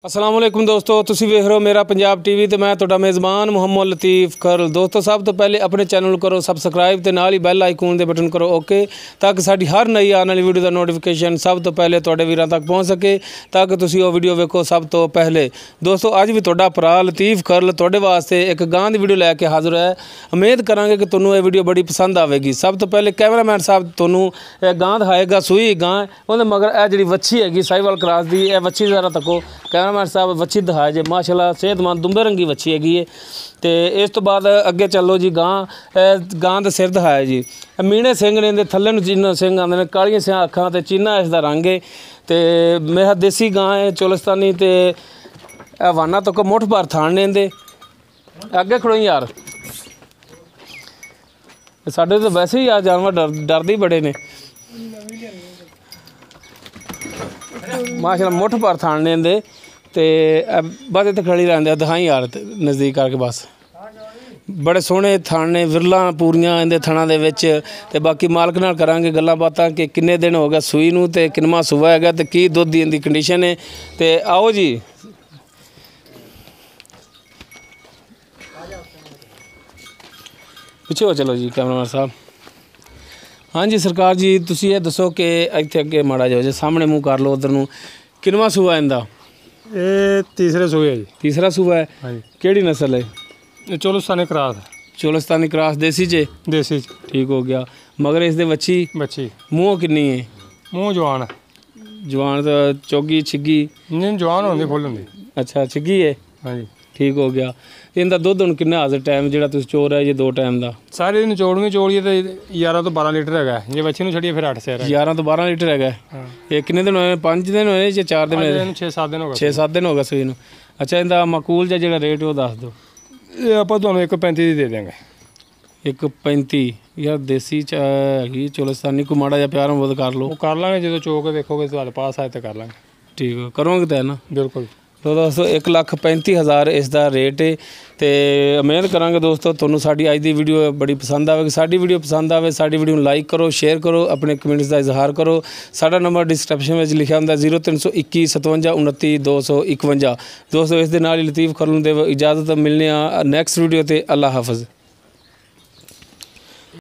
अस्सलाम वालेकुम दोस्तों, तुसीं वेख रहे हो मेरा पंजाब टीवी तो मैं तुहाडा मेज़बान मुहम्मद लतीफ़ खरल। दोस्तों सब तो पहले अपने चैनल करो सबसक्राइब तो नाल ही बैल आइकॉन दे बटन करो ओके, ताकि साडी हर नई आने वाली वीडियो का नोटिफिकेशन सब तो पहले तुहाडे वीरां तक पहुँच सके, ताकि तुसीं वो वीडियो वेखो सब तो पहले। दोस्तों अज भी तुहाडा भरा लतीफ़ खरल तुहाडे वास्ते एक गां दी वीडियो लैके हाज़र है। उम्मीद करांगे कि तुहानूं ये वीडियो बड़ी पसंद आवेगी। सब तो पहले कैमरामैन साहब तुहानूं गां दिखाएगा, सूई गां उहदे मगर यह जिहड़ी वच्छी हैगी साहिवाल क्रॉस दी, यह वच्छी जरा तको कैमरामैन साहब वच्छी दिखाए जे माशाल्लाह सेहतमंद दुंबे रंगी वच्छी हैगी है। तो इस तो बाद अगे चलो जी गां दा सिर दिखाया जी, मीणे सिंह ने थल्ले नूं चीना सिंह आंदे ने, कालियां सियां अखां ते चीना इसदा रंग है। तो मेरा देसी गां है चोलिस्तानी, तो वाना तक मुठ भर थान ने इंदे अगे खड़ोई यार। साडे तो वैसे ही आ जानवर डरदे ही बड़े ने माशाल्लाह, मुठ भर थान ने इंदे। तो बस इतने खड़ी रहते दिखाई यार नज़दीक करके, बस बड़े सोहने थण ने, विरलां पूरियां इंदे थणां दे विच। ते बाकी मालक नाल करांगे गल्लां बातां कि किन्ने दिन हो गए सूई नूं ते किन्नवां सूआ हैगा ते की दुध दी इंदी कंडीशन है। तो आओ जी पिछे हो चलो जी कैमरामैन साहब। हाँ जी सरकार जी, तुसीं ये दसो कि इत्थे अगे माड़ा जाओ जी, सामने मुँह कर लो उधर नूं। किन्नवां सूआ इंदा? ये तीसरे सूए जी। तीसरा सूआ है? हाँ जी। केड़ी नस्ल है? ये चोलिस्तानी क्रॉस। चोलिस्तानी क्रॉस देसी च? देसी च। ठीक हो गया। मगर इसदे बच्ची बच्ची मूँह किन्नी है? मूँह जवान है। जवान तो चौगी छिग्गी? नहीं जवान होंदी फुल होंदी। अच्छा छिग्गी है। हाँ जी ठीक हो गया। इनका दुध हुण किन्ना हाज़र टाइम जो तुसीं चोर है, ये 2 टाइम का? सारे दिन चोड़वी चोड़िए तो 11 तो 12 लीटर है। जे बच्ची नूं छड़िए फिर 8 से 11 तो 12 लीटर है। ये किन्ने दिन होए? 5 दिन होए या 4 दिन होए? 6-7 दिन हो गए। 6-7 दिन हो गए सूई नूं। अच्छा इनका माकूल जो रेट वो दस दो। ये आपां तुहानूं 1.35 दी दे देंगे। 1.35 यार देसी च हैगी चोलिस्तानी, को माड़ा जिहा प्यार मुहब्बत कर लो। वो कर लांगे जो चो के देखोगे तुहाडे पास आए तो कर लांगे। ठीक है करोगे तो है ना? बिल्कुल। तो दोस्तों 1,35,000 इसका रेट है। तो उम्मीद करांगे दोस्तों तुहानूं साडी अज दी वीडियो बड़ी पसंद आएगी। साडी वीडियो पसंद आए साडी वीडियो लाइक करो, शेयर करो, अपने कमेंट्स का इजहार करो। साडा नंबर डिस्क्रिप्शन में लिखा होंदा 0321 57 29 251। दोस्तों इस दे नाल ही लतीफ़ खरल नूं देवो इजाज़त, मिलने नैक्सट वीडियो ते। अल्लाह हाफिज़।